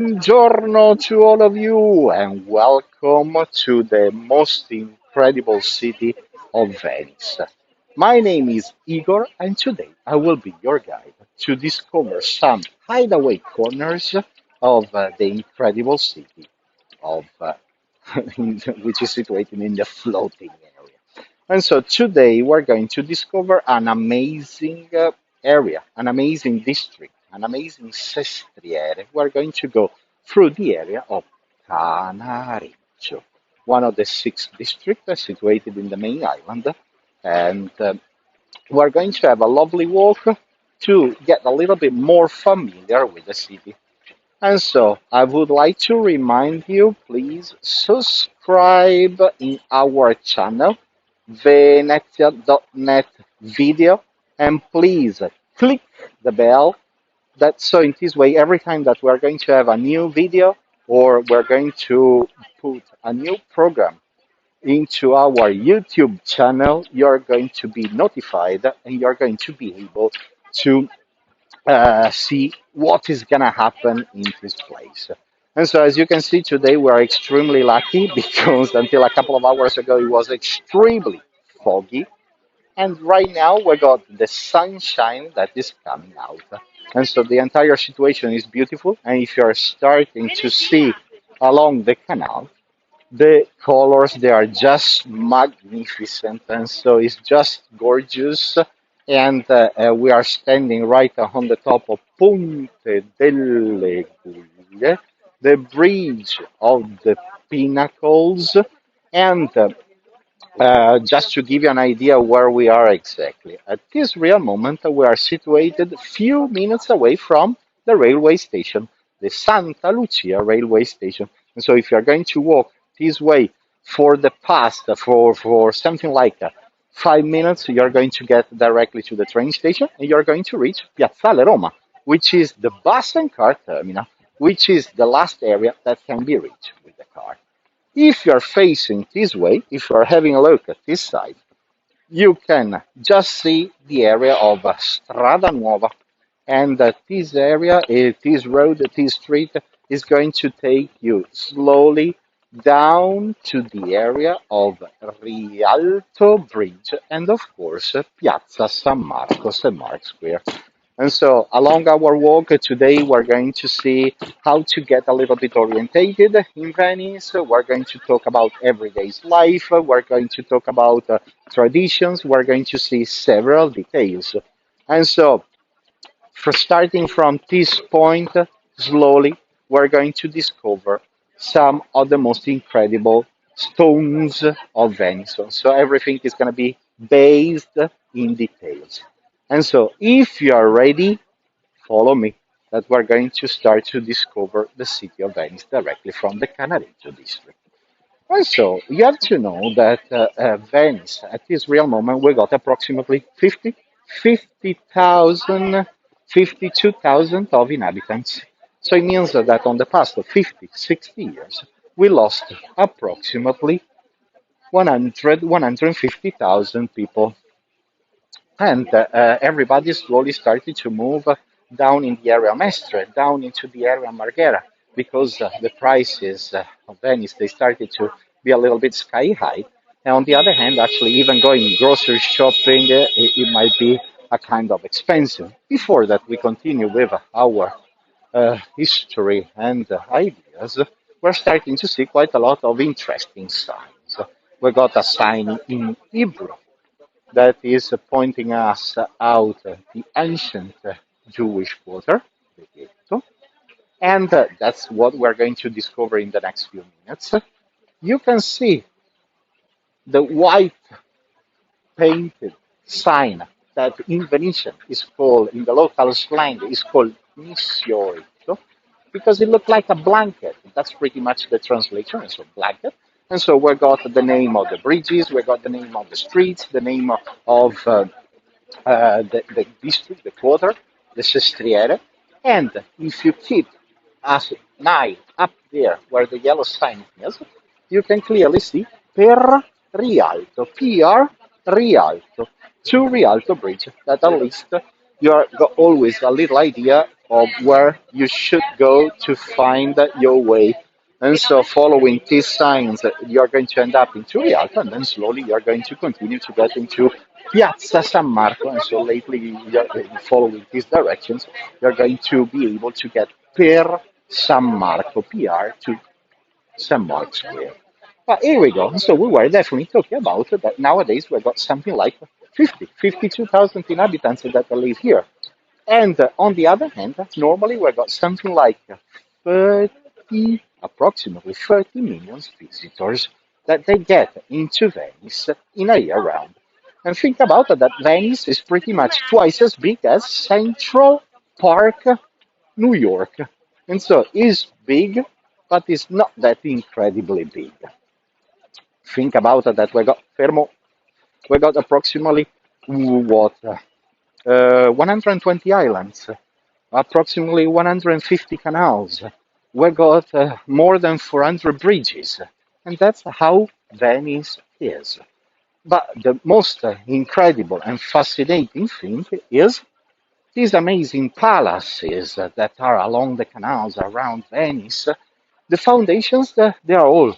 Buongiorno to all of you, and welcome to the most incredible city of Venice. My name is Igor, and today I will be your guide to discover some hideaway corners of the incredible city of which is situated in the floating area. And so today we're going to discover an amazing area, an amazing district, an amazing sestriere. We're going to go through the area of Cannaregio, one of the six districts situated in the main island. And we're going to have a lovely walk to get a little bit more familiar with the city. And so I would like to remind you, please subscribe in our channel, Venezia.net video, and please click the bell. That so in this way, every time that we're going to have a new video or we're going to put a new program into our YouTube channel, you're going to be notified and you're going to be able to see what is going to happen in this place. And so, as you can see today, we are extremely lucky because until a couple of hours ago, it was extremely foggy. And right now, we got the sunshine that is coming out. And so, the entire situation is beautiful. And if you're starting to see along the canal, the colors they are just magnificent, and so it's just gorgeous. And we are standing right on the top of Ponte delle Guglie, the bridge of the Pinnacles, and just to give you an idea where we are exactly, at this real moment we are situated few minutes away from the railway station, the Santa Lucia railway station. And so if you are going to walk this way for the past, for something like 5 minutes, you're going to get directly to the train station and you're going to reach Piazzale Roma, which is the bus and car terminal, which is the last area that can be reached with the car. If you're facing this way, if you're having a look at this side, you can just see the area of Strada Nuova. And this area, this road, this street is going to take you slowly down to the area of Rialto Bridge and, of course, Piazza San Marcos and Mark Square. And so, along our walk today, we're going to see how to get a little bit orientated in Venice. We're going to talk about everyday's life. We're going to talk about traditions. We're going to see several details. And so, for starting from this point, slowly, we're going to discover some of the most incredible stones of Venice. So, everything is going to be based in details. And so, if you are ready, follow me, that we're going to start to discover the city of Venice directly from the Cannaregio district. And so, you have to know that Venice, at this real moment, we got approximately 50,000, 52,000 of inhabitants. So it means that on the past 50, 60 years, we lost approximately 100, 150,000 people, and everybody slowly started to move down in the area Mestre, down into the area Marghera, because the prices of Venice they started to be a little bit sky high. And on the other hand, actually, even going grocery shopping, it might be a kind of expensive. Before that, we continue with our history and ideas. We're starting to see quite a lot of interesting signs. We got a sign in Hebrew that is pointing us out the ancient Jewish quarter, the ghetto, and that's what we're going to discover in the next few minutes. You can see the white painted sign that in Venetian is called, in the local slang, is called missioito, because it looked like a blanket. That's pretty much the translation, so blanket. And so we got the name of the bridges, we got the name of the streets, the name of the district, the quarter, the sestriere. And if you keep as an eye up there where the yellow sign is, you can clearly see Per Rialto, PR Rialto, to Rialto Bridge, that at least you got always a little idea of where you should go to find your way. And so, following these signs, you're going to end up into Rialto, and then slowly you're going to continue to get into Piazza San Marco. And so, lately, following these directions, you're going to be able to get Per San Marco, PR, to St. Mark's Square. But here we go. So we were definitely talking about that nowadays we've got something like 52,000 inhabitants that live here. And on the other hand, normally we've got something like 30, approximately 30 million visitors that they get into Venice in a year round. And think about it, that Venice is pretty much twice as big as Central Park, New York. And so it's big, but it's not that incredibly big. Think about it, that we got Fermo, we got approximately what 120 islands, approximately 150 canals. We got more than 400 bridges, and that's how Venice is. But the most incredible and fascinating thing is these amazing palaces that are along the canals around Venice. The foundations, they are all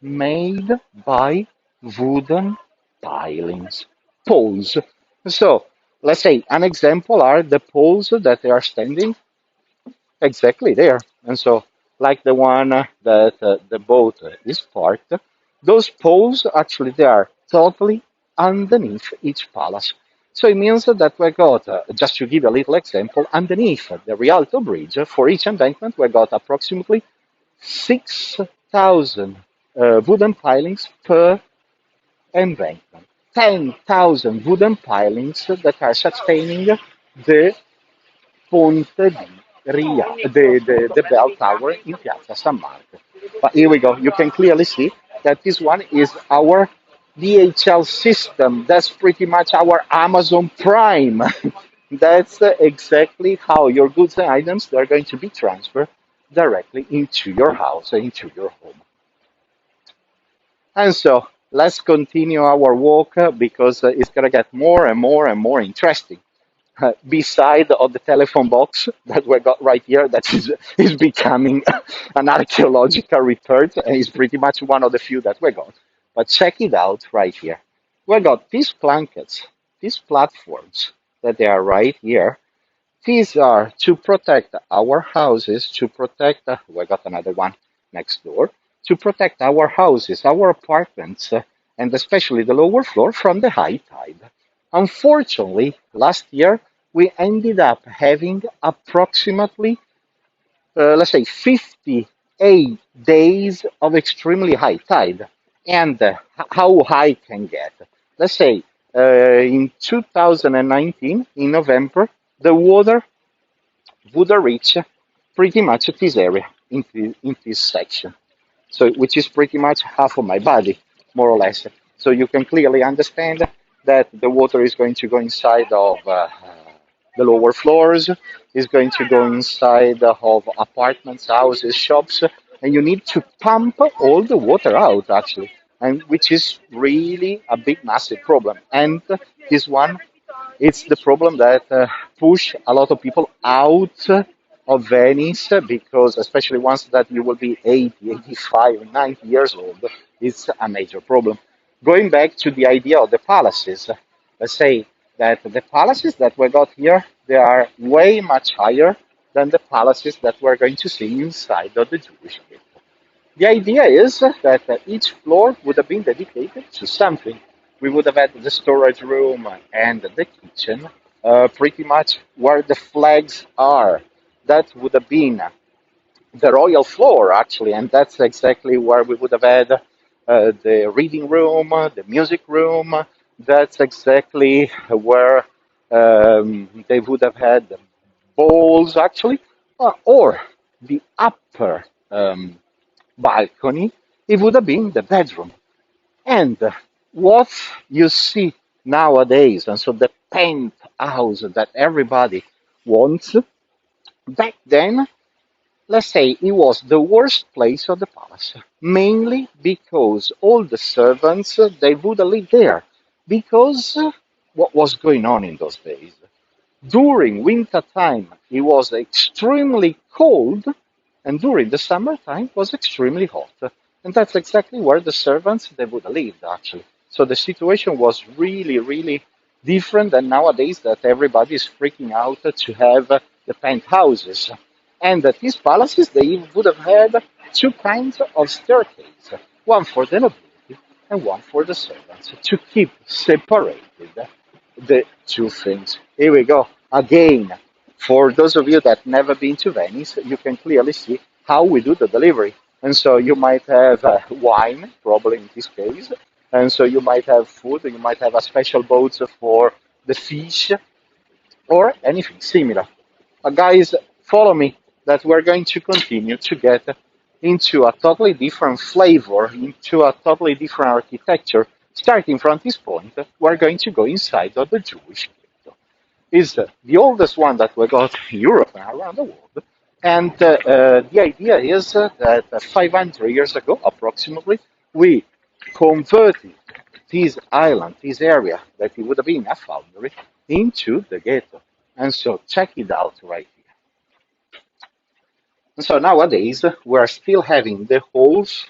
made by wooden pilings, poles. So, let's say an example are the poles that they are standing exactly there. And so, like the one that the boat is parked, those poles actually they are totally underneath each palace. So it means that we got, just to give a little example, underneath the Rialto Bridge, for each embankment, we got approximately 6,000 wooden pilings per embankment. 10,000 wooden pilings that are sustaining the Ponte di the bell tower in Piazza San Marco. But here we go. You can clearly see that this one is our DHL system. That's pretty much our Amazon Prime. That's exactly how your goods and items they're going to be transferred directly into your house, into your home. And so let's continue our walk because it's gonna get more and more and more interesting. Beside of the telephone box that we got right here, that is becoming an archaeological return, and is pretty much one of the few that we got. But check it out right here. We got these blankets, these platforms that they are right here. These are to protect our houses, to protect, we got another one next door, to protect our houses, our apartments, and especially the lower floor from the high tide. Unfortunately, last year we ended up having approximately, let's say, 58 days of extremely high tide. And how high can get? Let's say in 2019, in November, the water would reach pretty much this area, in this section. So, which is pretty much half of my body, more or less. So you can clearly understand that the water is going to go inside of the lower floors, is going to go inside of apartments, houses, shops, and you need to pump all the water out actually, and which is really a big, massive problem. And this one, it's the problem that push a lot of people out of Venice because, especially once that you will be 80, 85, 90 years old, it's a major problem. Going back to the idea of the palaces, let's say that the palaces that we got here, they are way much higher than the palaces that we're going to see inside of the Jewish gate. The idea is that each floor would have been dedicated to something. We would have had the storage room and the kitchen, pretty much where the flags are. That would have been the royal floor, actually, and that's exactly where we would have had the reading room, the music room. That's exactly where they would have had the balls, actually, or the upper balcony. It would have been the bedroom. And what you see nowadays, and so the penthouse that everybody wants, back then, let's say it was the worst place of the palace, mainly because all the servants they would live there, because what was going on in those days? During winter time, it was extremely cold, and during the summertime, it was extremely hot. And that's exactly where the servants they would have lived, actually. So the situation was really, really different than nowadays that everybody is freaking out to have the penthouses. And these palaces, they would have had two kinds of staircase, one for the nobility and one for the servants, to keep separated the two things. Here we go. Again, for those of you that never been to Venice, you can clearly see how we do the delivery. And so you might have wine, probably in this case. And so you might have food, you might have a special boat for the fish or anything similar. Guys, follow me that we're going to continue to get into a totally different flavor, into a totally different architecture. Starting from this point, we're going to go inside of the Jewish ghetto. It's the oldest one that we got in Europe and around the world. And the idea is that 500 years ago, approximately, we converted this island, this area that it would have been a foundry, into the ghetto. And so check it out right here. And so nowadays we're still having the holes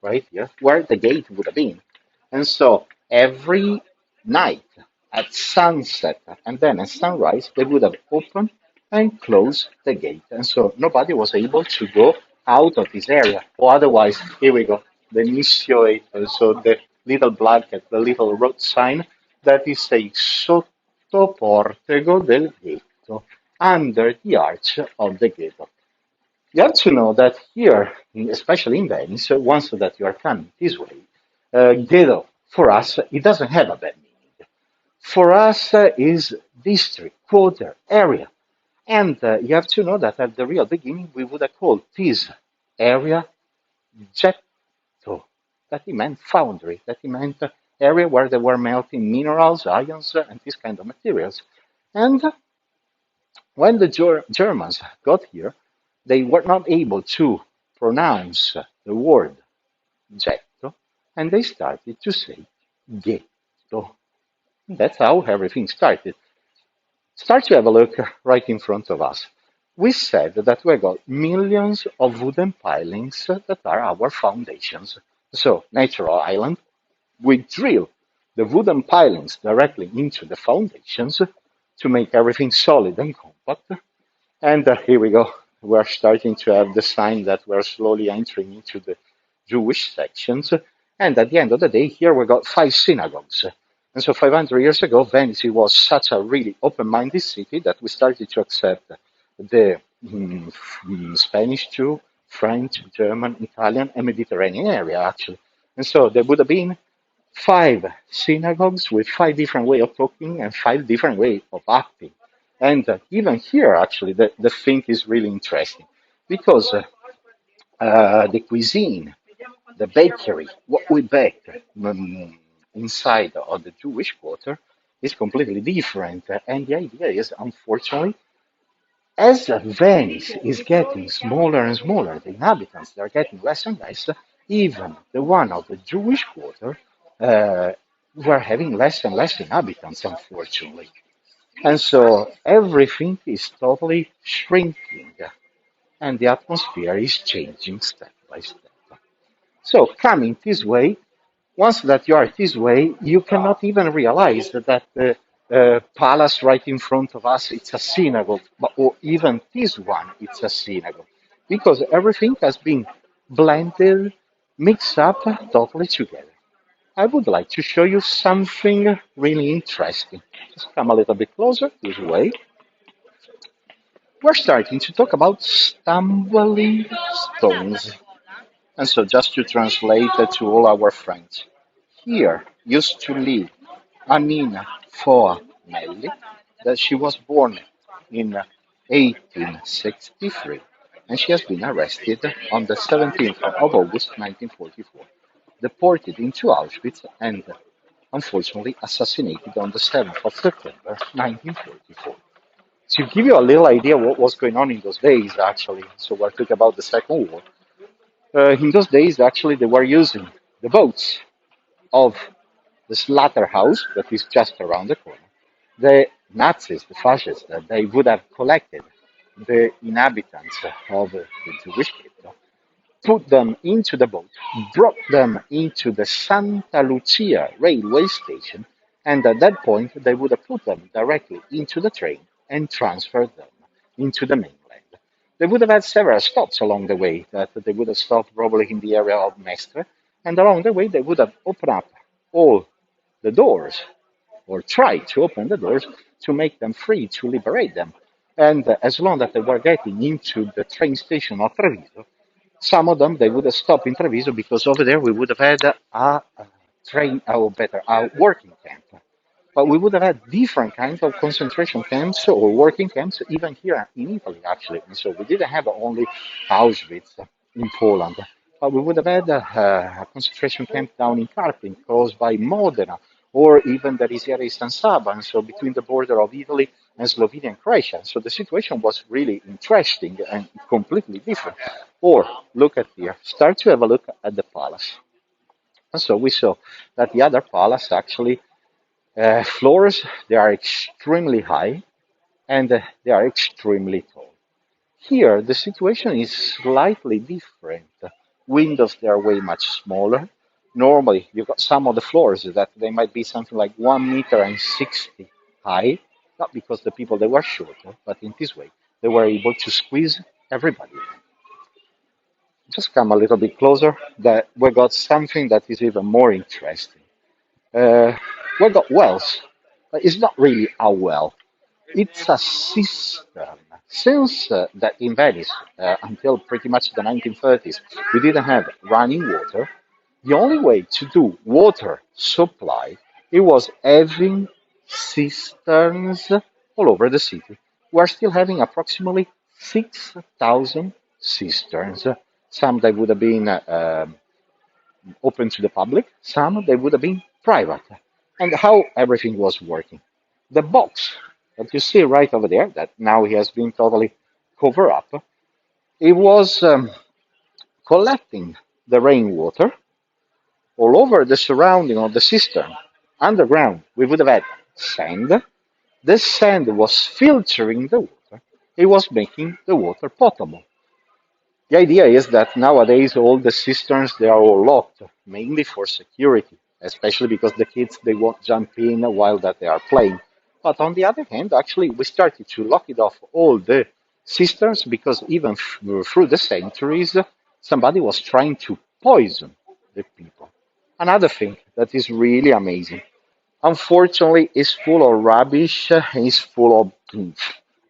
right here where the gate would have been. And so every night at sunset and then at sunrise, they would have opened and closed the gate. And so nobody was able to go out of this area. Or otherwise, here we go, the Inizio 8, so the little blanket, the little road sign that is saying Sotto Portego del Ghetto, under the arch of the ghetto. You have to know that here, especially in Venice, once that you are coming this way, ghetto for us it doesn't have a bad meaning. For us is district, quarter, area, and you have to know that at the real beginning we would have called this area getto, that it meant foundry, that it meant area where they were melting minerals, ions, and these kind of materials. And when the Germans got here, they were not able to pronounce the word getto, and they started to say ghetto. That's how everything started. Start to have a look right in front of us. We said that we got millions of wooden pilings that are our foundations. So, natural island, we drill the wooden pilings directly into the foundations to make everything solid and compact. And here we go. We're starting to have the sign that we're slowly entering into the Jewish sections. And at the end of the day, here we got 5 synagogues. And so 500 years ago, Venice was such a really open-minded city that we started to accept the Spanish too, French, German, Italian, and Mediterranean area, actually. And so there would have been 5 synagogues with 5 different way of talking and 5 different way of acting. And even here, actually, the thing is really interesting because the cuisine, the bakery, what we bake inside of the Jewish quarter is completely different. And the idea is, unfortunately, as Venice is getting smaller and smaller, the inhabitants are getting less and less, even the one of the Jewish quarter, uh, we're having less and less inhabitants, unfortunately. And so everything is totally shrinking, and the atmosphere is changing step by step. So coming this way, once that you are this way, you cannot even realize that the palace right in front of us it's a synagogue, or even this one it's a synagogue, because everything has been blended, mixed up totally together. I would like to show you something really interesting. Just come a little bit closer this way. We're starting to talk about stumbling stones. And so just to translate it to all our friends. Here used to live Annina Foa Melli, that she was born in 1863, and she has been arrested on the 17th of August 1944, deported into Auschwitz, and unfortunately assassinated on the 7th of September 1944. To give you a little idea what was going on in those days, actually, so we're talking about the Second War, in those days, actually, they were using the boats of the slaughterhouse that is just around the corner, the Nazis, the fascists, they would have collected the inhabitants of the Jewish capital, put them into the boat, brought them into the Santa Lucia railway station, and at that point they would have put them directly into the train and transferred them into the mainland. They would have had several stops along the way that they would have stopped probably in the area of Mestre, and along the way they would have opened up all the doors or tried to open the doors to make them free, to liberate them. And as long as they were getting into the train station of Treviso, some of them they would have stopped in Treviso because over there we would have had a train, or better, a working camp. But we would have had different kinds of concentration camps or working camps even here in Italy, actually. And so we didn't have only Auschwitz in Poland, but we would have had a concentration camp down in Carpin, close by Modena, or even the Risiera San Saba, and so between the border of Italy and Slovenia and Croatia. So the situation was really interesting and completely different. Or look at here, start to have a look at the palace. And so we saw that the other palace actually floors, they are extremely high and they are extremely tall. Here, the situation is slightly different. Windows, they are way much smaller. Normally, you've got some of the floors that they might be something like 1 meter and 60 high, not because the people they were shorter, but in this way they were able to squeeze everybody. Just come a little bit closer. That we got something that is even more interesting. Uh, we got wells, but it's not really a well. It's a cistern. Since that in Venice, until pretty much the 1930s, we didn't have running water. The only way to do water supply, it was having cisterns all over the city. We're still having approximately 6,000 cisterns. Some that would have been open to the public, some they would have been private. And how everything was working. The box that you see right over there, that now he has been totally covered up, it was collecting the rainwater all over the surrounding of the cistern. Underground, we would have had sand. This sand was filtering the water. It was making the water potable. The idea is that nowadays all the cisterns they are all locked, mainly for security, especially because the kids they won't jump in while that they are playing. But on the other hand, actually we started to lock it off all the cisterns because even through the centuries, somebody was trying to poison the people. Another thing that is really amazing. Unfortunately, it's full of rubbish, it's full of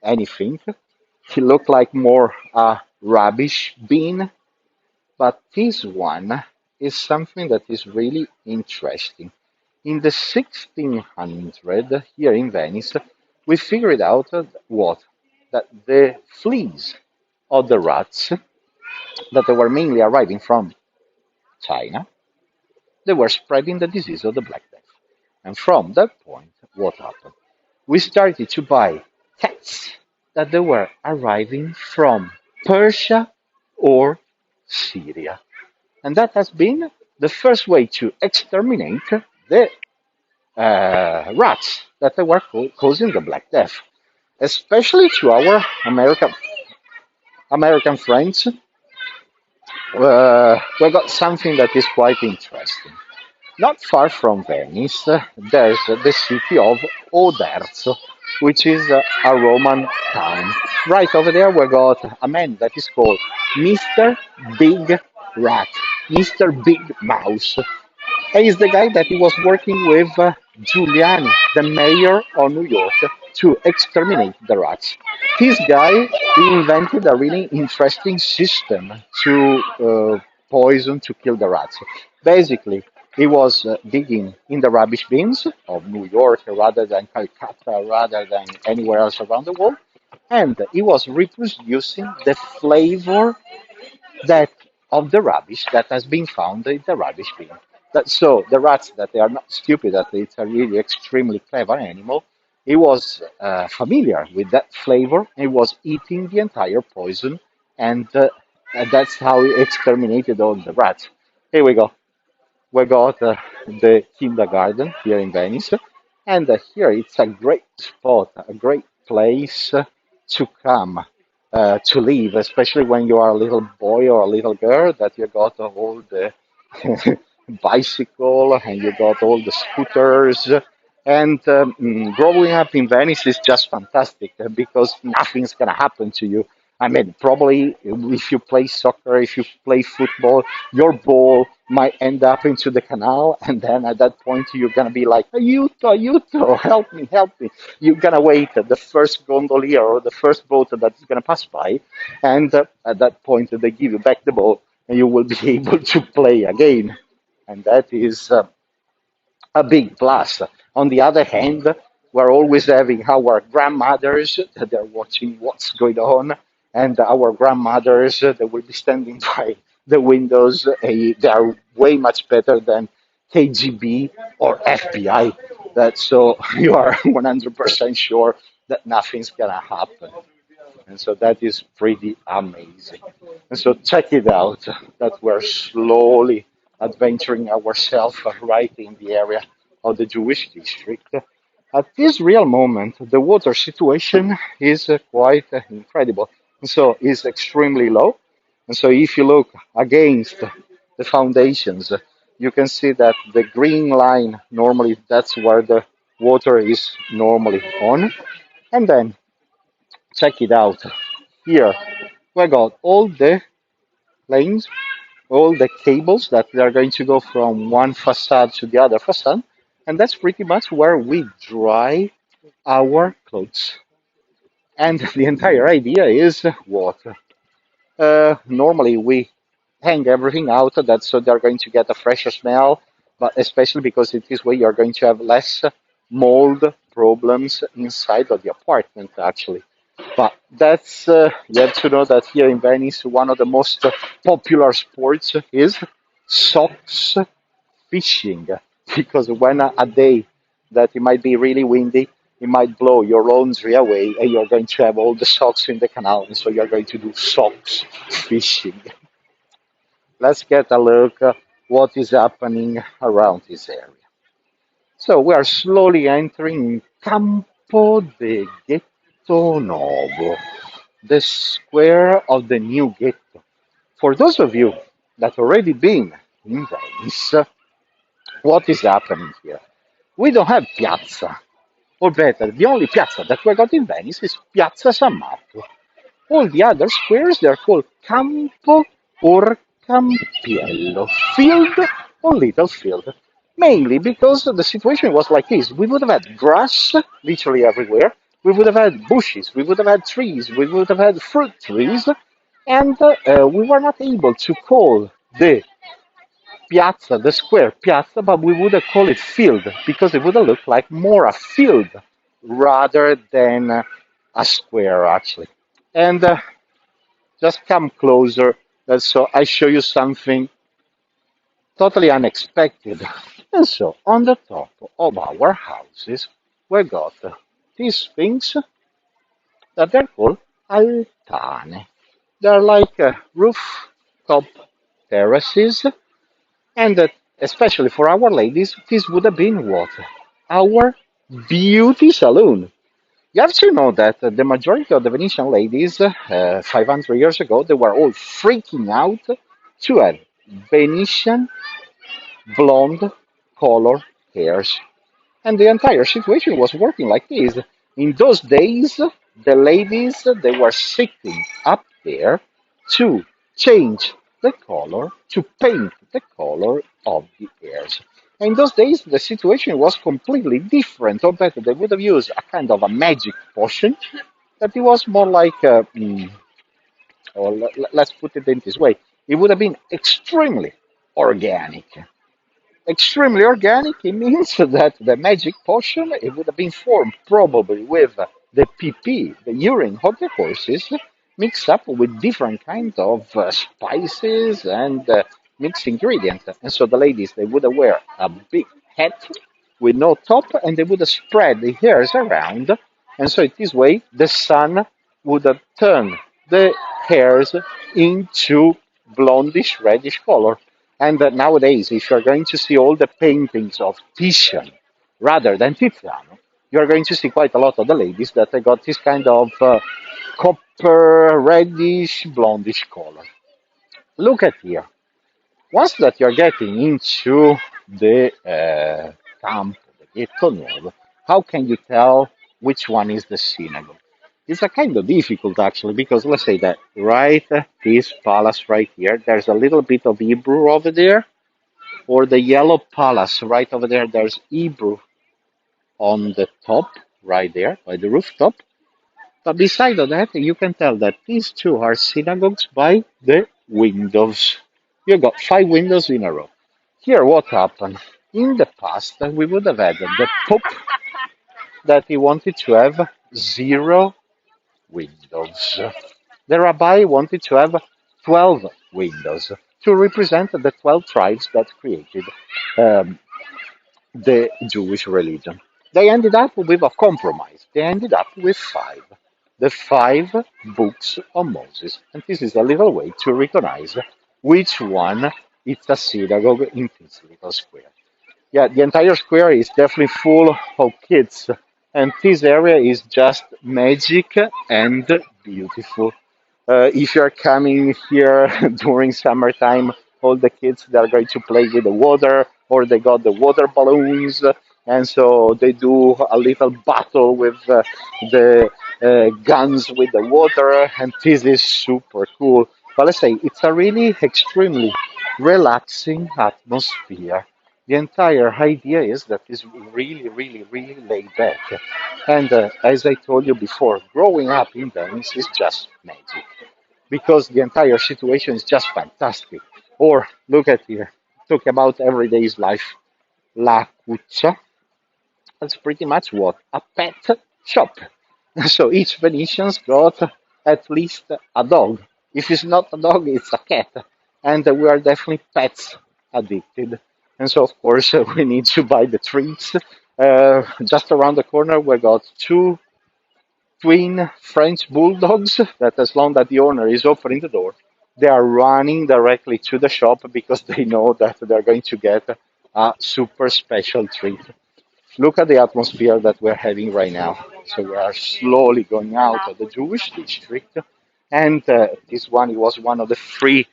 anything. It looked like more a rubbish bin, but this one is something that is really interesting. In the 1600s, here in Venice, we figured out what? That the fleas of the rats that they were mainly arriving from China, they were spreading the disease of the Black Death. And from that point, what happened? We started to buy cats that they were arriving from Persia or Syria. And that has been the first way to exterminate the rats that they were causing the Black Death, especially to our American friends. We got something that is quite interesting. Not far from Venice, there's the city of Oderzo, which is a Roman town. Right over there, we got a man that is called Mr. Big Rat, Mr. Big Mouse. And he's the guy that he was working with Giuliani, the mayor of New York, to exterminate the rats. This guy he invented a really interesting system to poison to kill the rats. Basically, he was digging in the rubbish bins of New York rather than Calcutta, rather than anywhere else around the world, and he was reproducing the flavor that of the rubbish that has been found in the rubbish bin. That so the rats that they are not stupid, that it's a really extremely clever animal. He was familiar with that flavor. He was eating the entire poison, and that's how he exterminated all the rats. Here we go. We got the kindergarten here in Venice. And here it's a great spot, a great place to come, to live, especially when you are a little boy or a little girl, that you got all the bicycle and you got all the scooters. And growing up in Venice is just fantastic because nothing's gonna happen to you. I mean, probably if you play soccer, if you play football, your ball might end up into the canal, and then at that point you're gonna be like, "Aiuto, aiuto, help me, help me!" You're gonna wait at the first gondolier or the first boat that's gonna pass by, and at that point they give you back the ball, and you will be able to play again, and that is a big plus. On the other hand, we're always having our grandmothers that they're watching what's going on, and our grandmothers that will be standing by the windows. They are way much better than KGB or FBI. That so you are 100% sure that nothing's gonna happen. And so that is pretty amazing. And so check it out that we're slowly adventuring ourselves right in the area of the Jewish district. At this real moment, the water situation is quite incredible. And so it's extremely low. And so if you look against the foundations, you can see that the green line normally that's where the water is normally on. And then check it out. Here we got all the lanes, all the cables that are going to go from one facade to the other facade, and that's pretty much where we dry our clothes. And the entire idea is what? Normally we hang everything out that so they're going to get a fresher smell, but especially because in this way you're going to have less mold problems inside of the apartment actually. But that's you have to know that here in Venice, one of the most popular sports is socks fishing, because when a day that it might be really windy, it might blow your laundry away, and you're going to have all the socks in the canal, and so you're going to do socks fishing. Let's get a look at what is happening around this area. So we are slowly entering Campo de Ghetto Novo, the square of the new ghetto. For those of you that already been in Venice, what is happening here? We don't have piazza, or better, the only piazza that we got in Venice is Piazza San Marco. All the other squares they're called Campo or Campiello, field or little field. Mainly because the situation was like this. We would have had grass literally everywhere. We would have had bushes. We would have had trees. We would have had fruit trees. And we were not able to call the piazza, the square piazza, but we would have called it field because it would have looked like more a field rather than a square actually. And just come closer so I show you something totally unexpected. And so on the top of our houses we got these things that they're called altane. They're like rooftop terraces, and especially for our ladies, this would have been what? Our beauty salon. You have to know that the majority of the Venetian ladies, 500 years ago, they were all freaking out to have Venetian blonde color hairs. And the entire situation was working like this. In those days, the ladies, they were sitting up there to change the color, to paint the color of the hairs. In those days, the situation was completely different, or better, they would have used a kind of a magic potion that it was more like, or let's put it in this way, it would have been extremely organic. Extremely organic, it means that the magic potion, it would have been formed probably with the PP, the urine of the horses, mixed up with different kinds of spices and mixed ingredients. And so the ladies, they would wear a big hat with no top, and they would spread the hairs around. And so in this way, the sun would turn the hairs into blondish, reddish color. And nowadays, if you're going to see all the paintings of Titian, rather than Tiziano, you're going to see quite a lot of the ladies that they got this kind of copper, reddish, blondish color. Look at here. Once that you're getting into the camp, the Ghetto Nuovo, how can you tell which one is the synagogue? It's a kind of difficult actually because let's say that right this palace right here, there's a little bit of Hebrew over there, or the yellow palace right over there, there's Hebrew on the top, right there by the rooftop. But beside of that, you can tell that these two are synagogues by the windows. You got five windows in a row. Here, what happened? In the past, we would have had the Pope that he wanted to have zero windows. The rabbi wanted to have 12 windows to represent the 12 tribes that created um, the Jewish religion. They ended up with a compromise. They ended up with five. The five books of Moses. And this is a little way to recognize which one is a synagogue in this little square. Yeah, the entire square is definitely full of kids. And this area is just magic and beautiful. If you're coming here during summertime, all the kids that are going to play with the water, or they got the water balloons, and so they do a little battle with the guns with the water, and this is super cool. But let's say it's a really extremely relaxing atmosphere. The entire idea is that it's really, really, really laid back. And as I told you before, growing up in Venice is just magic because the entire situation is just fantastic. Or look at here, talk about everyday's life. La Cuccia, that's pretty much what? A pet shop. So each Venetian's got at least a dog. If it's not a dog, it's a cat. And we are definitely pets addicted. And so, of course, we need to buy the treats. Just around the corner, we got two twin French bulldogs that, as long as the owner is opening the door, they are running directly to the shop because they know that they're going to get a super special treat. Look at the atmosphere that we're having right now. So we are slowly going out of the Jewish district, and this one was one of the free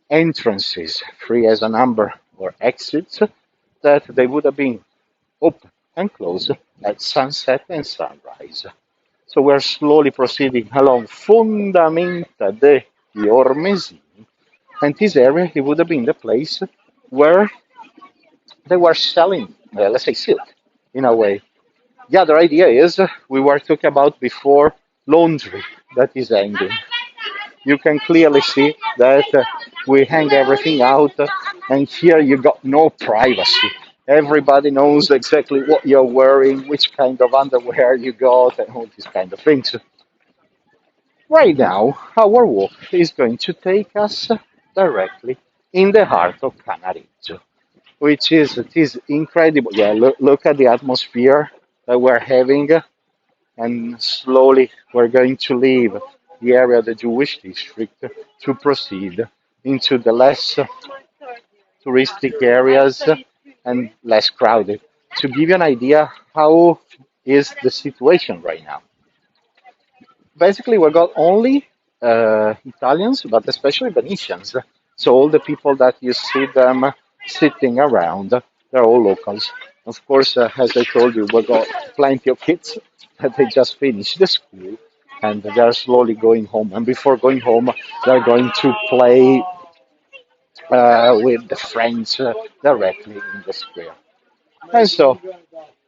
entrances, free as a number or exits, that they would have been open and closed at sunset and sunrise. So we're slowly proceeding along Fondamenta degli Ormesini, and this area it would have been the place where they were selling, let's say, silk in a way. The other idea is we were talking about before laundry that is hanging. You can clearly see that we hang everything out, and here you got no privacy. Everybody knows exactly what you're wearing, which kind of underwear you got, and all these kind of things. Right now, our walk is going to take us directly in the heart of Cannaregio, which is it is incredible. Yeah, look at the atmosphere that we're having, and slowly we're going to leave the area of the Jewish district to proceed into the less touristic areas and less crowded. To give you an idea, how is the situation right now? Basically, we got only Italians, but especially Venetians. So all the people that you see them sitting around, they're all locals. Of course, as I told you, we got plenty of kids that they just finished the school and they're slowly going home. And before going home, they're going to play with the friends directly in the square. And so,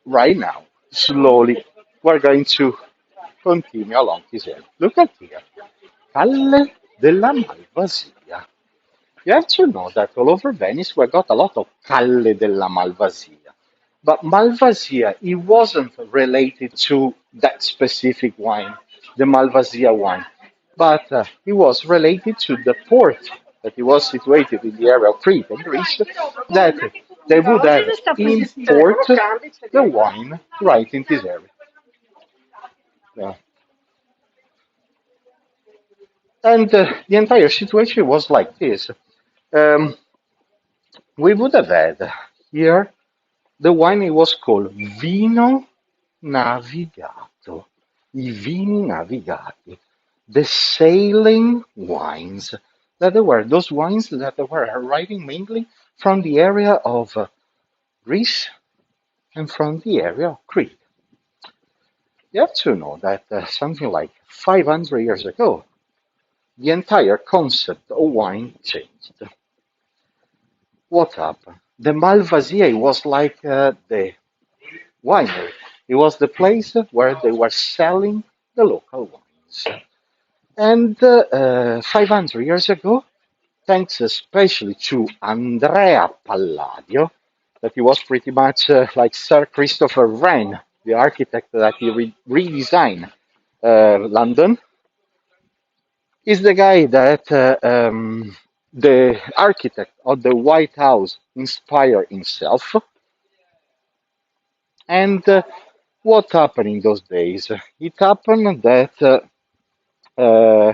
right now, slowly, we're going to continue along this area. Look at here. Calle della Malvasia. You have to know that all over Venice we got a lot of Calle della Malvasia. But Malvasia, it wasn't related to that specific wine, the Malvasia wine, but it was related to the port that it was situated in the area of Crete and Greece, that they would have import the wine right in this area. Yeah. And the entire situation was like this. Um, we would have had here The wine it was called Vino Navigato, I vini navigati, the sailing wines. That there were those wines that were arriving mainly from the area of Greece and from the area of Crete. You have to know that something like 500 years ago, the entire concept of wine changed. What happened? The Malvasia was like the winery. It was the place where they were selling the local wines. And 500 years ago, thanks especially to Andrea Palladio, that he was pretty much like Sir Christopher Wren, the architect that he redesigned London, is the guy that the architect of the White House inspired himself. And what happened in those days? It happened that uh,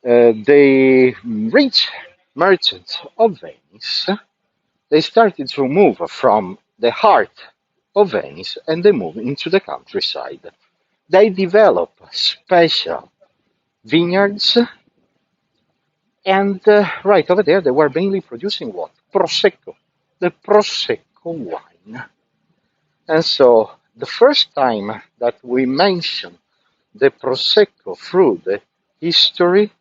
the rich merchants of Venice they started to move from the heart of Venice and they moved into the countryside. They developed special vineyards, and right over there they were mainly producing what? Prosecco, the Prosecco wine. And so the first time that we mention the Prosecco through the history,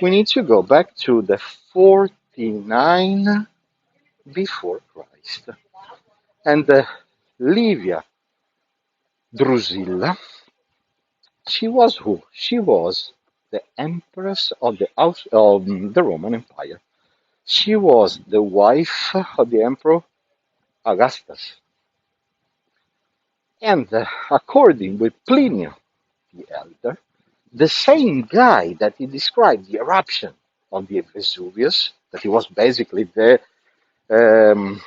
we need to go back to the 49 before Christ. And Livia Drusilla, she was who? She was the empress of the Roman Empire. She was the wife of the emperor Augustus. And according with Pliny the Elder, the same guy that he described the eruption of the Vesuvius, that he was basically the, um,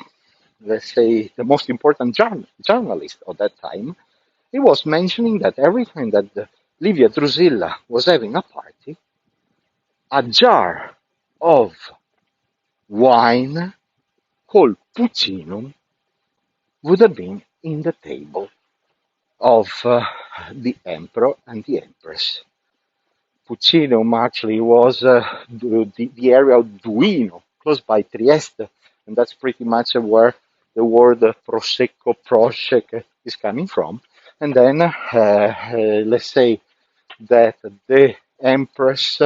let's say, the most important journalist of that time, he was mentioning that every time that Livia Drusilla was having a party, a jar of wine called Puccinum would have been in the table of the emperor and the empress. Puccinum actually was the area of Duino, close by Trieste, and that's pretty much where the word Prosecco, Prosec is coming from. And then, let's say that the empress,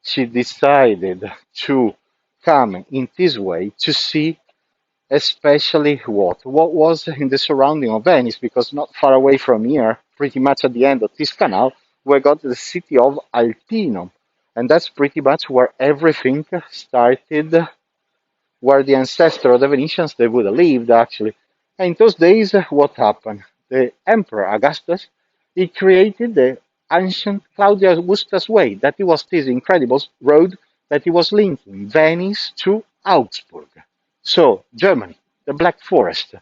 she decided to come in this way to see especially what was in the surrounding of Venice, because not far away from here, pretty much at the end of this canal, we got the city of Alpino, and that's pretty much where everything started, where the ancestor of the Venetians they would have lived actually. And in those days, what happened? The emperor Augustus he created the ancient Claudius Augustus Way, that it was this incredible road that he was linking Venice to Augsburg. So, Germany, the Black Forest.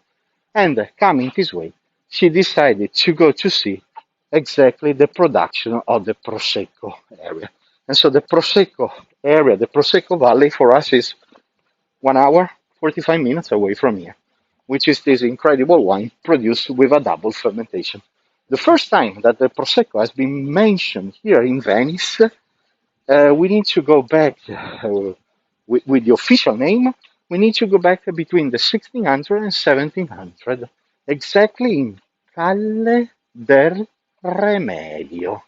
And coming this way, she decided to go to see exactly the production of the Prosecco area. And so the Prosecco area, the Prosecco Valley for us is 1 hour, 45 minutes away from here, which is this incredible wine produced with a double fermentation. The first time that the Prosecco has been mentioned here in Venice, we need to go back with the official name. We need to go back between the 1600 and 1700, exactly in Calle del Remedio.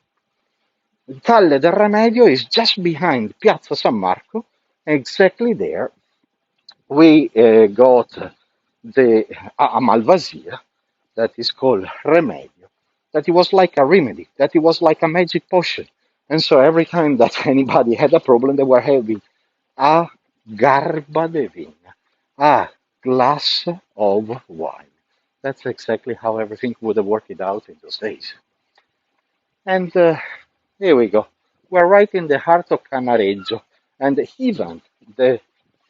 Calle del Remedio is just behind Piazza San Marco. Exactly there, we got the a Malvasia that is called Remedio, that it was like a remedy, that it was like a magic potion. And so every time that anybody had a problem, they were having a garba de vino, a glass of wine. That's exactly how everything would have worked out in those days. And here we go. We're right in the heart of Cannaregio, and even the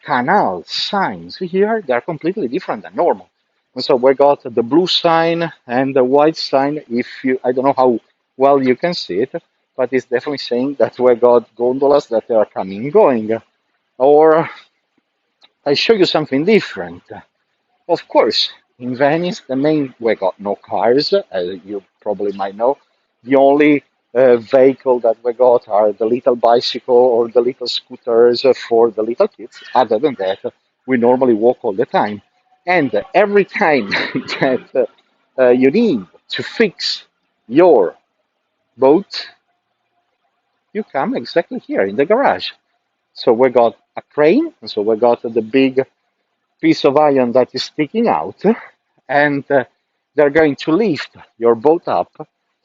canal signs here, they're completely different than normal. And so we got the blue sign and the white sign. If you, I don't know how well you can see it, but it's definitely saying that we got gondolas that are coming and going. Or I show you something different. Of course, in Venice, we got no cars, as you probably might know. The only vehicle that we got are the little bicycle or the little scooters for the little kids. Other than that, we normally walk all the time. And every time that you need to fix your boat, you come exactly here in the garage. So we got a crane, so we got the big piece of iron that is sticking out, and they're going to lift your boat up.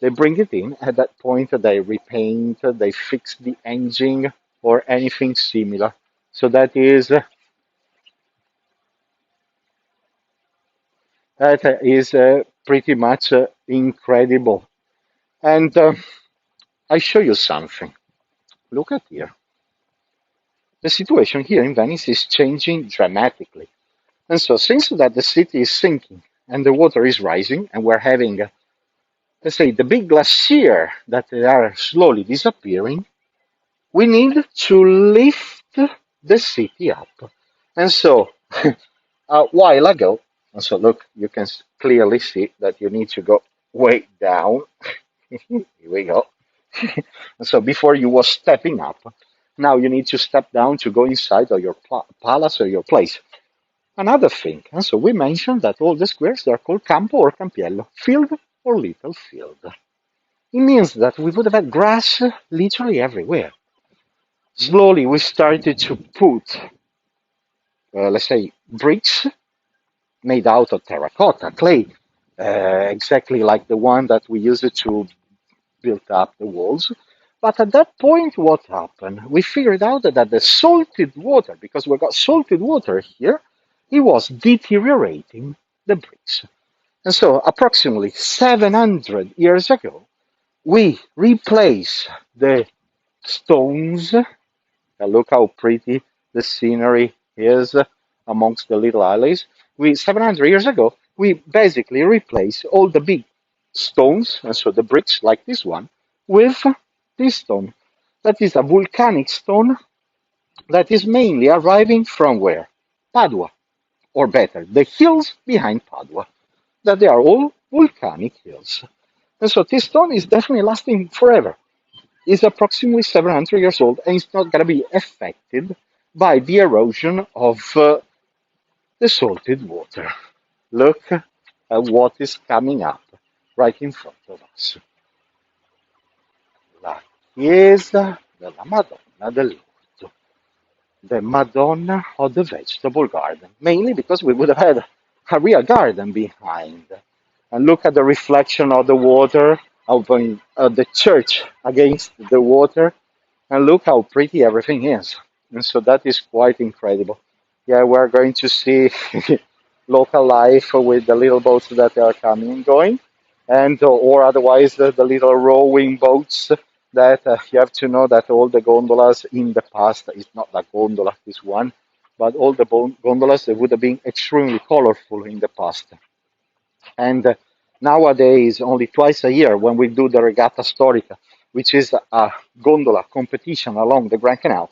They bring it in. At that point, they repaint, they fix the engine or anything similar. So that is pretty much incredible. And I show you something. Look at here. The situation here in Venice is changing dramatically. And so, since that the city is sinking and the water is rising, and we're having, let's say, the big glacier that they are slowly disappearing, we need to lift the city up. And so, a while ago, and so look, you can clearly see that you need to go way down. Here we go. And so, before you was stepping up, now you need to step down to go inside of your palace or your place. Another thing, and so we mentioned that all the squares are called campo or campiello, field or little field. It means that we would have had grass literally everywhere. Slowly we started to put, let's say, bricks made out of terracotta, clay, exactly like the one that we used to build up the walls. But at that point, what happened? We figured out that the salted water, because we got salted water here, it was deteriorating the bricks. And so, approximately 700 years ago, we replaced the stones. Look how pretty the scenery is amongst the little alleys. 700 years ago, we basically replaced all the big stones, and so the bricks like this one, with this stone. That is a volcanic stone that is mainly arriving from where? Padua, or better, the hills behind Padua, that they are all volcanic hills. And so this stone is definitely lasting forever. It's approximately 700 years old, and it's not going to be affected by the erosion of the salted water. Look at what is coming up right in front of us. La chiesa della Madonna dell'Orto, the Madonna of the vegetable garden, mainly because we would have had a real garden behind. And look at the reflection of the water of the church against the water, and look how pretty everything is. And so that is quite incredible. Yeah, we're going to see local life with the little boats that are coming and going, and or otherwise the little rowing boats that you have to know that all the gondolas in the past, it's not like gondola, this one, but all the gondolas, they would have been extremely colorful in the past. And nowadays, only twice a year, when we do the Regatta Storica, which is a gondola competition along the Grand Canal,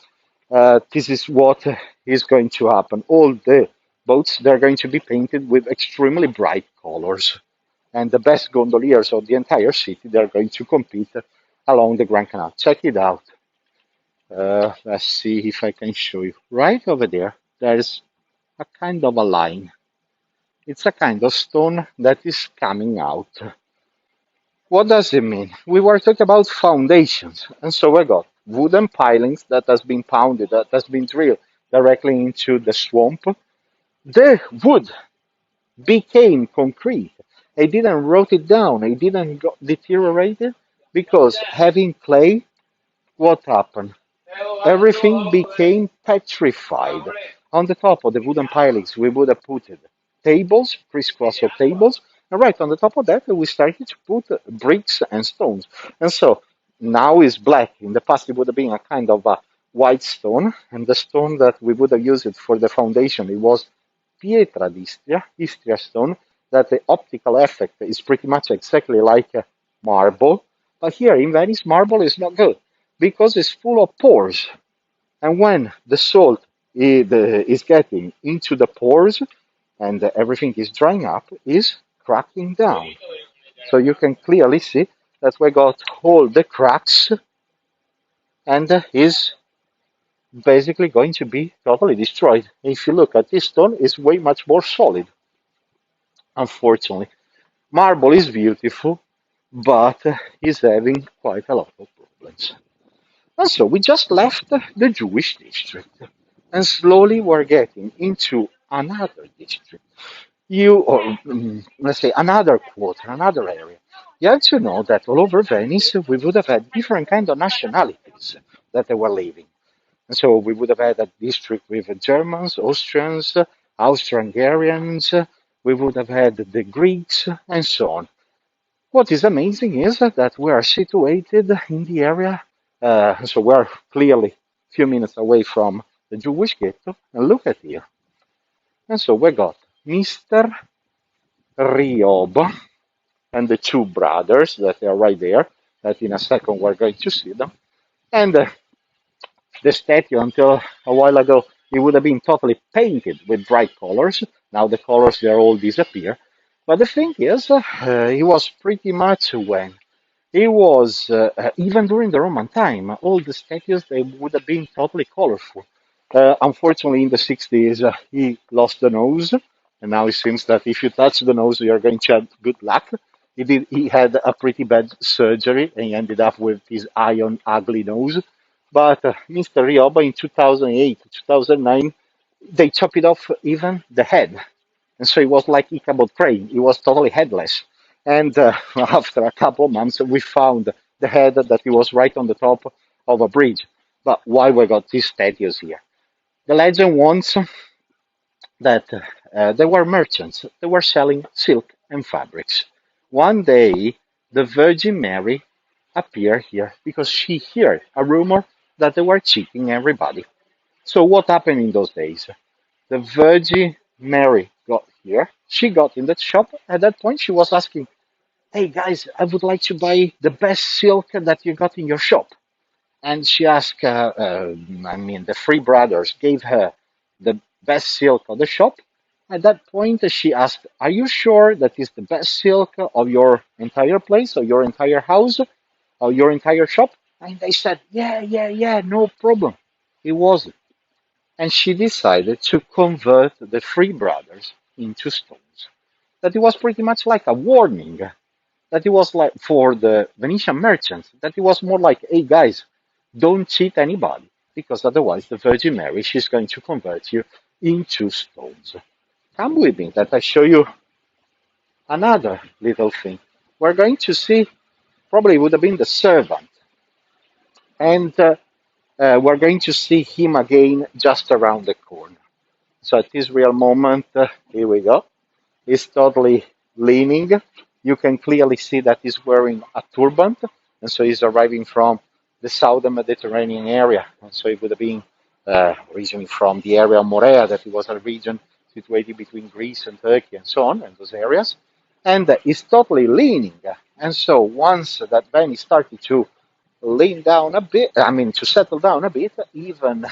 this is what is going to happen. All the boats, they're going to be painted with extremely bright colors. And the best gondoliers of the entire city, they're going to compete along the Grand Canal. Check it out. Let's see if I can show you. Right over there, there's a kind of a line. It's a kind of stone that is coming out. What does it mean? We were talking about foundations, and so we got wooden pilings that has been pounded, that has been drilled directly into the swamp. The wood became concrete. It didn't rot it down. It didn't deteriorate it because having clay, what happened? Everything became petrified. On the top of the wooden pilings, we would have put tables, crisscross of tables, and right on the top of that, we started to put bricks and stones. And so now it's black. In the past, it would have been a kind of a white stone, and the stone that we would have used for the foundation, it was pietra d'Istria, Istria stone, that the optical effect is pretty much exactly like marble. But here in Venice, marble is not good because it's full of pores. And when the salt is getting into the pores, and everything is drying up, is cracking down. So you can clearly see that we got all the cracks and is basically going to be totally destroyed. If you look at this stone, it's way much more solid, unfortunately. Marble is beautiful, but is having quite a lot of problems. And so we just left the Jewish district, and slowly we're getting into another district. Let's say another quarter, another area. You have to know that all over Venice, we would have had different kind of nationalities that they were living. And so we would have had a district with Germans, Austrians, Austro-Hungarians, we would have had the Greeks, and so on. What is amazing is that we are situated in the area, so we're clearly a few minutes away from the Jewish ghetto, and look at here. And so we got Mr. Riob and the two brothers that are right there, that in a second we're going to see them. And the statue, until a while ago, it would have been totally painted with bright colors. Now the colors, they're all disappear. But the thing is, it was pretty much when it was, even during the Roman time, all the statues, they would have been totally colorful. Unfortunately, in the 60s, he lost the nose, and now it seems that if you touch the nose, you're going to have good luck. He had a pretty bad surgery, and he ended up with his iron, ugly nose. But Mr. Rioba in 2008, 2009, they chopped it off even the head. And so it was like Ichabod Crane. It was totally headless. And after a couple of months, we found the head that it was right on the top of a bridge. But why we got these statues here? The legend wants that there were merchants. They were selling silk and fabrics. One day, the Virgin Mary appeared here because she heard a rumor that they were cheating everybody. So what happened in those days? The Virgin Mary got here. She got in that shop. At that point, she was asking, "Hey guys, I would like to buy the best silk that you got in your shop." And she asked, the three brothers gave her the best silk of the shop. At that point, she asked, "Are you sure that is the best silk of your entire place, or your entire house, or your entire shop?" And they said, "Yeah, yeah, yeah, no problem." It wasn't. And she decided to convert the three brothers into stones. That it was pretty much like a warning. That it was like for the Venetian merchants. That it was more like, "Hey guys, don't cheat anybody, because otherwise the Virgin Mary, she's going to convert you into stones." Come with me that I show you another little thing. We're going to see, probably would have been the servant. And we're going to see him again just around the corner. So at this real moment, here we go. He's totally leaning. You can clearly see that he's wearing a turban, and so he's arriving from the southern Mediterranean area. And so it would have been originally from the area of Morea, that it was a region situated between Greece and Turkey and so on, and those areas. And he's totally leaning. And so once that Venice started to lean down a bit, to settle down a bit, even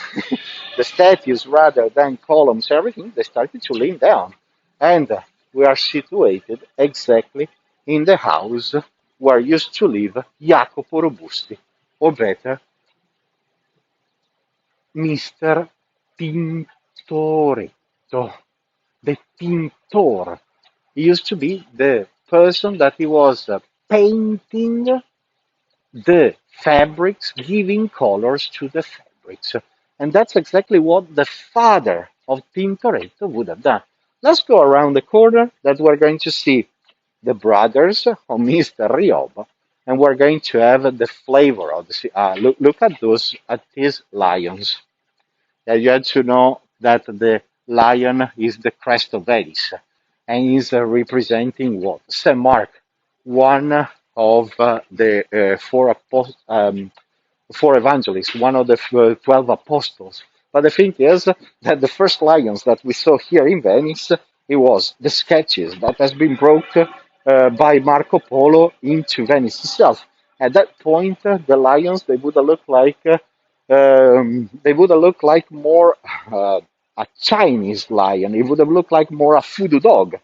the statues rather than columns, everything, they started to lean down. And we are situated exactly in the house where used to live Jacopo Robusti, or better, Mr. Tintoretto, the Tintor. He used to be the person that he was painting the fabrics, giving colors to the fabrics. And that's exactly what the father of Tintoretto would have done. Let's go around the corner that we're going to see the brothers of Mr. Rioba, and we're going to have the flavor of the. Look at those, at these lions. You had to know that the lion is the crest of Venice, and is representing what? Saint Mark, one of the four evangelists, one of the 12 apostles. But the thing is that the first lions that we saw here in Venice, it was the sketches that has been brought by Marco Polo into Venice itself. At that point, the lions, they would have looked like more a Chinese lion. It would have looked like more a voodoo dog.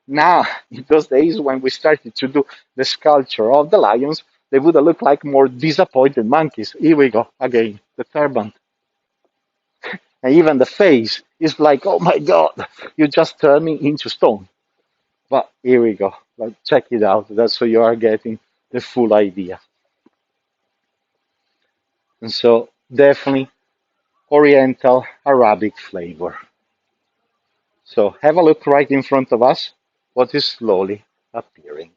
Now, in those days when we started to do the sculpture of the lions, they would have looked like more disappointed monkeys. Here we go again, the turban. And even the face is like, oh my God, you just turned me into stone. But here we go. Like, check it out. That's so you are getting the full idea. And so definitely Oriental Arabic flavor. So have a look right in front of us, what is slowly appearing.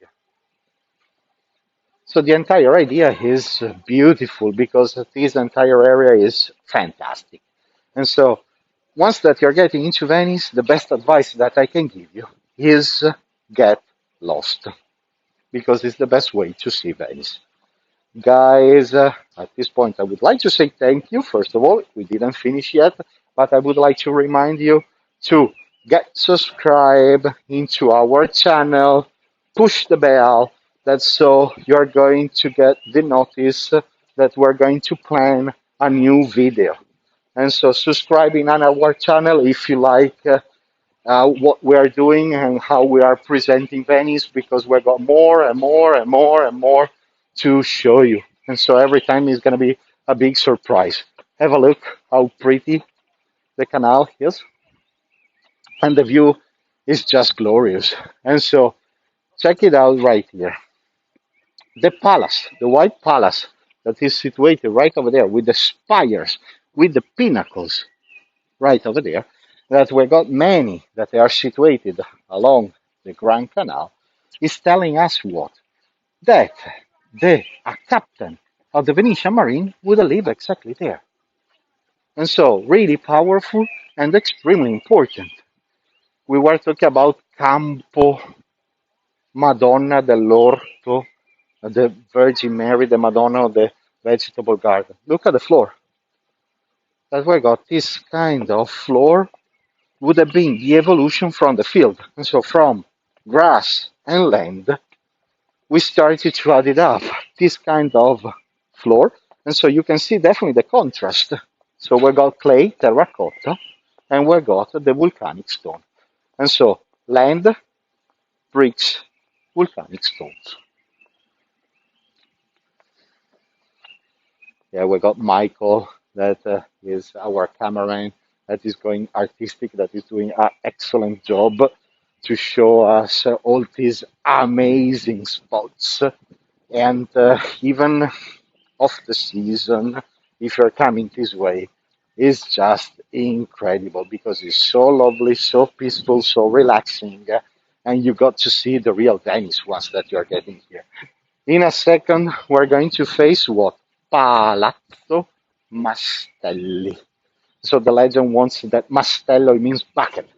So the entire idea is beautiful because this entire area is fantastic. And so once that you're getting into Venice, the best advice that I can give you is get lost because it's the best way to see Venice. Guys, at this point, I would like to say thank you. First of all, we didn't finish yet, but I would like to remind you to get subscribed into our channel, push the bell, that's so you're going to get the notice that we're going to plan a new video. And so subscribing on our channel if you like what we are doing and how we are presenting Venice because we've got more and more and more and more to show you. And so every time is going to be a big surprise. Have a look how pretty the canal is. And the view is just glorious. And so check it out right here. The palace, the white palace that is situated right over there with the spires, with the pinnacles right over there, that we got many that are situated along the Grand Canal, is telling us what? That a captain of the Venetian Marine would live exactly there. And so, really powerful and extremely important. We were talking about Campo Madonna dell'Orto, the Virgin Mary, the Madonna of the vegetable garden. Look at the floor. That we got this kind of floor would have been the evolution from the field. And so from grass and land, we started to add it up, this kind of floor. And so you can see definitely the contrast. So we got clay, terracotta, and we got the volcanic stone. And so land, bricks, volcanic stones. Yeah, we got Michael, that is our cameraman, that is going artistic, that is doing an excellent job to show us all these amazing spots. And even off the season, if you're coming this way, is just incredible because it's so lovely, so peaceful, so relaxing, and you got to see the real Venice once that you're getting here. In a second, we're going to face what? Palazzo Mastelli. So the legend wants that Mastello means bucket.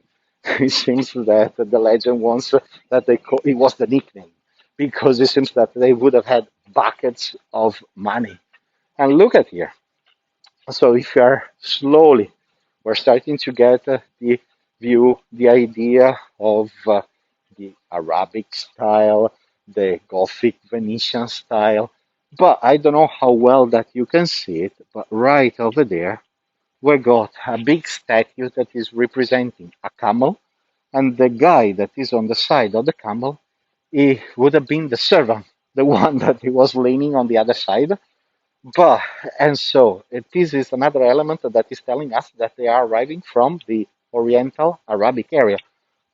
It seems that the legend wants that it was the nickname because it seems that they would have had buckets of money. And look at here. So if you are slowly, we're starting to get the view, the idea of the Arabic style, the Gothic Venetian style. But I don't know how well that you can see it, but right over there, we got a big statue that is representing a camel, and the guy that is on the side of the camel, he would have been the servant, the one that he was leaning on the other side. But and so this is another element that is telling us that they are arriving from the Oriental Arabic area.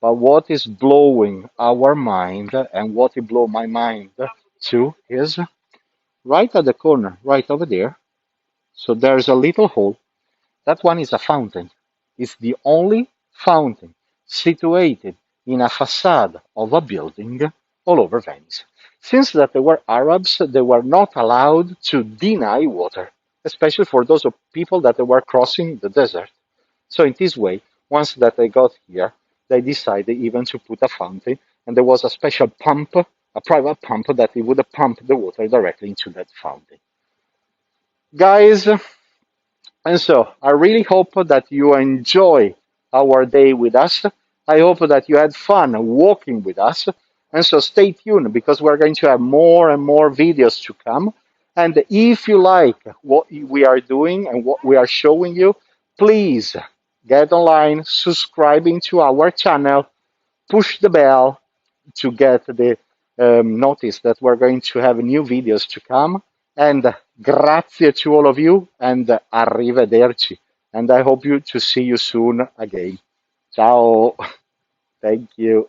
But what is blowing our mind and what it blew my mind too is right at the corner, right over there. So there's a little hole. That one is a fountain. It's the only fountain situated in a facade of a building all over Venice. Since that they were Arabs, they were not allowed to deny water, especially for those people that were crossing the desert. So in this way, once that they got here, they decided even to put a fountain, and there was a special pump, a private pump that it would pump the water directly into that fountain. Guys, and so I really hope that you enjoy our day with us. I hope that you had fun walking with us. And so stay tuned because we're going to have more and more videos to come. And if you like what we are doing and what we are showing you, please get online, subscribing to our channel, push the bell to get the notice that we're going to have new videos to come. And grazie to all of you, and arrivederci. And I hope to see you soon again. Ciao. Thank you.